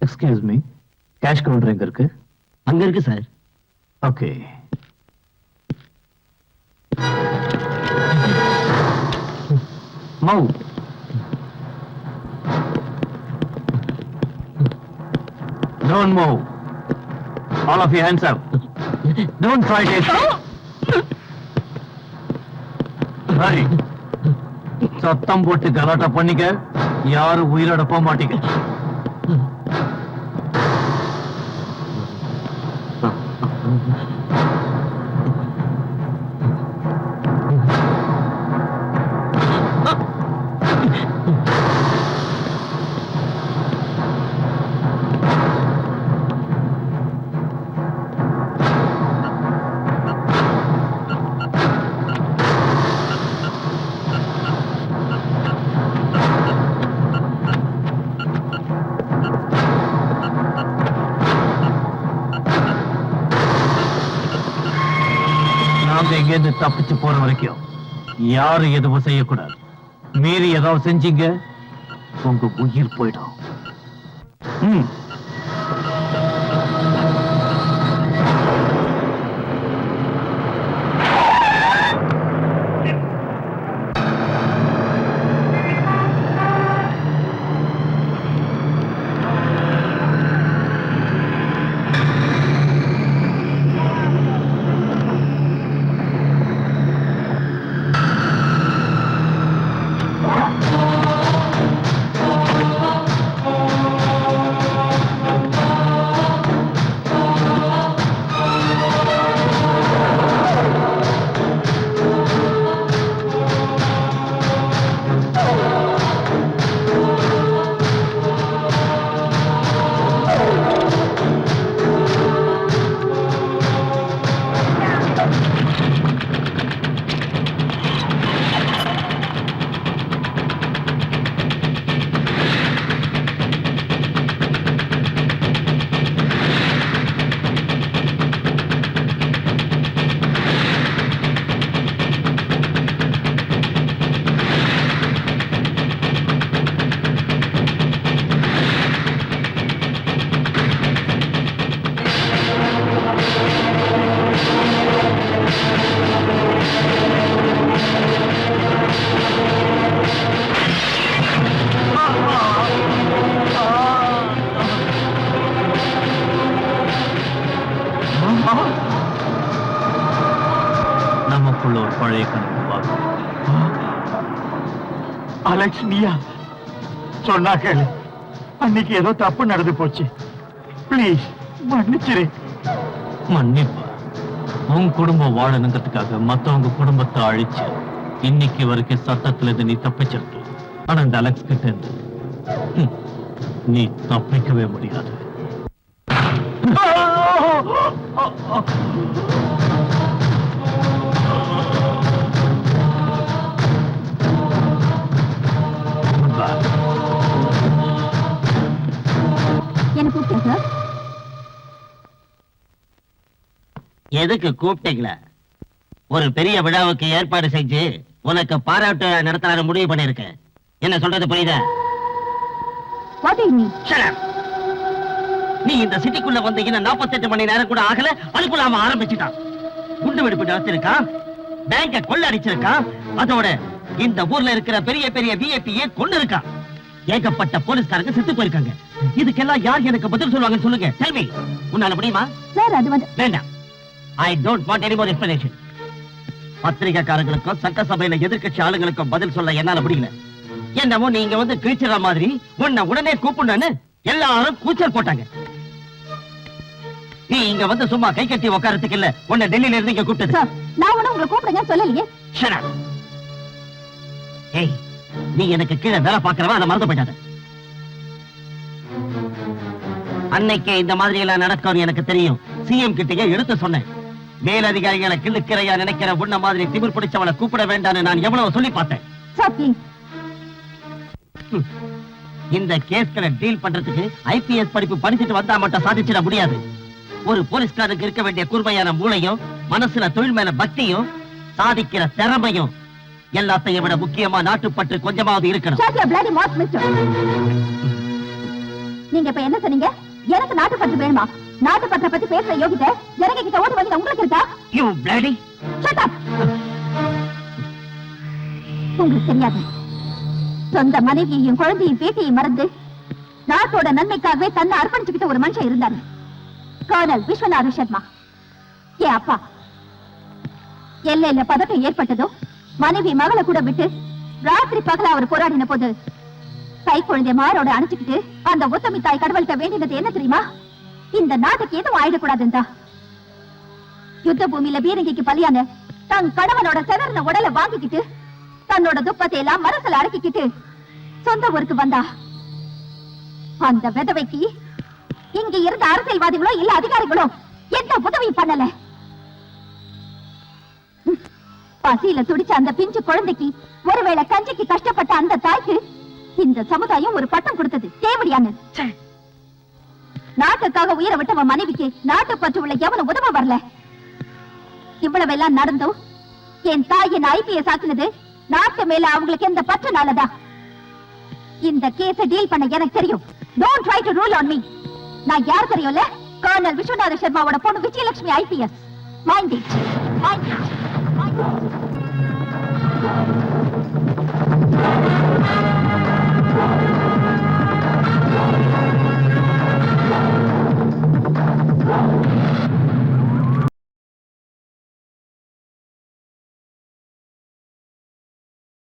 Excuse me, cash counter எங்க இருக்கு? அங்க இருக்கு sir. Okay. Move. Don't move. All of you hands up. Don't try to escape. Hurry. சத்தம் போட்டு கலாட்டா பண்ணிக்க, யாரும் உயிரோட போக மாட்டீங்க. இங்கிருந்து தப்பிச்சு போற வரைக்கும் யாரும் எதுவும் செய்யக்கூடாது. மீறி ஏதாவது செஞ்சீங்க, உங்க உயிர் போயிடும். நமக்குள்ள ஒரு பழைய கணக்கு பார்க்க. அலெக்ஸ், நீயா? சொன்னா கேளு, அன்னைக்கு ஏதோ தப்பு நடந்து போச்சு. ப்ளீஸ் மன்னிச்சிரு. மன்னிப்பா? உன் குடும்பம் வாழணுங்கிறதுக்காக மத்தவங்க குடும்பத்தை அழிச்சு இன்னைக்கு வரைக்கும் சட்டத்துல இருந்து நீ தப்பிச்சிருக்க. ஆனா இந்த அலெக்ஸ் கிட்ட இருந்து நீ தப்பிக்கவே முடியாது. எதுக்கு கூப்பிட்டீங்களா? ஒரு பெரிய விழாவுக்கு ஏற்பாடு செஞ்சு உனக்கு பாராட்டு நடத்த முடிவு பண்ணிருக்கேன். என்ன சொல்றது புரியுதா? நீ இந்த சிட்டிக்குள்ள வந்தீங்கன்னா 48 மணி நேரம் கூட ஆகல, அதுக்குள்ள அவன் ஆரம்பிச்சுட்டான். குண்டு வெடிப்பு நடத்திருக்கான், பேங்க கொள்ள அடிச்சிருக்கான், அதோட இந்த ஊர்ல இருக்கிற பெரிய பெரிய விஐபியை கொண்டு இருக்கான். ஏகப்பட்ட போலீஸ்காரங்க செத்து போயிருக்காங்க. இதுக்கெல்லாம் யார் எனக்கு பதில் சொல்லுவாங்கன்னு சொல்லுங்க. Tell me. உன்னால முடியுமா? சார், அது வந்து வேண்டாம். I don't want any more explanation. பத்திரிகைக்காரங்களுக்கும் சட்டசபையில எதிர்க்கட்சி ஆளுங்களுக்கும் பதில் சொல்ல என்னால முடியல. என்னமோ நீங்க வந்து கிழிச்சிற மாதிரி உன்னை உடனே கூப்பிடணும்னு எல்லாரும் கூச்சல் போட்டாங்க. நீ இங்க வந்து சும்மா கை கட்டி உட்காரத்துக்கு இல்ல, உன்னை டெல்லியில இருந்து இங்க கூப்பிட்டது. நான் உன்னை உங்களை கூப்பிடுங்க சொல்லலையே. Shut up. ஏய், நீ எனக்கு கீழே வேலை பார்க்கறவா, அதை மறந்து போயிடாத. அன்னைக்கு இந்த மாதிரி எல்லாம் நடக்கும்னு எனக்கு தெரியும். சிஎம் கிட்டயே எடுத்து சொன்னேன். மேலதிகாரிகளை கிள்ளுக்கிறையா நினைக்கிற உன்ன மாதிரி திமிர் பிடிச்சவளை கூப்பிட வேண்டாம்னு நான் எவ்வளவு சொல்லி பார்த்தேன். இந்த கேஸ்களை டீல் பண்றதுக்கு ஐபிஎஸ் படிப்பு படிச்சுட்டு வந்தா மட்டும் சாதிச்சிட முடியாது. ஒரு போலீஸ்காரருக்கு இருக்க வேண்டிய கூர்மையான மூளையும் மனசுல தொழில் மேல பக்தியும் சாதிக்கிற திறமையும் எல்லாத்தையும் விட முக்கியமா நாட்டுப்பற்று கொஞ்சமாவது இருக்கணும். நீங்க இப்ப என்ன சொன்னீங்க? எனக்கு நாட்டு பற்று வேணுமா? நாட்டு பற்ற பத்தி பேசுற யோகிதை ஜனங்க கிட்ட ஓட்டு வாங்கி உங்களுக்கு இருக்கா? You bloody. Shut up. உங்களுக்கு தெரியாது, சொந்த மனைவியையும் குழந்தையும் பேட்டியையும் மறந்து நாட்டோட நன்மைக்காகவே தன்னை அர்ப்பணிச்சுக்கிட்ட ஒரு மனுஷன் இருந்தாரு, கர்னல் விஸ்வநாத சர்மா. என் அப்பா எல்லையில பதட்டம் ஏற்பட்டதும் மனைவி மகளை கூட விட்டு ராத்திரி பகல அவர் போராடின போது கை குழந்தை மாரோட அணைச்சுக்கிட்டு அந்த உத்தமி தாய் கடவுள்கிட்ட வேண்டினது என்ன தெரியுமா? இந்த நாட்டுக்கு எதுவும் ஆயிடக்கூடாதுந்தா. யுத்த பூமியில பீரங்கிக்கு பலியான தன் கணவனோட செதறின உடலை வாங்கிக்கிட்டு தன்னோட துப்பத்தை எல்லாம் மனசுல அடக்கிக்கிட்டு சொந்த ஊருக்கு வந்தா. அந்த விதவைக்கு இங்க இருந்த அரசியல்வாதிகளோ இல்ல அதிகாரிகளோ எந்த உதவி பண்ணல. பசியில துடிச்ச அந்த பிஞ்சு குழந்தைக்கு ஒருவேளை கஞ்சிக்கு கஷ்டப்பட்ட அந்த தாய்க்கு இந்த சமுதாயம் ஒரு பட்டம் கொடுத்தது தேவடியான்னு. நாட்டுக்காக உயிரை விட்டவ மனைவிக்கு நாட்டு பற்று உள்ள எவனும் உதவ வரல. இவ்வளவெல்லாம் நடந்தும் என் தாய் என்ன ஐபிஎஸ் ஆக்குனது நாட்டு மேல அவங்களுக்கு எந்த பற்றுனாலதான். இந்த கேஸ டீல் பண்ண எனக்கு தெரியும். Don't try to rule on me. நான் யார் தெரியும்ல? கர்னல் விஸ்வநாத சர்மாவோட பொண்ணு Vijayalakshmi IPS. Mind it. Mind it. Mind it.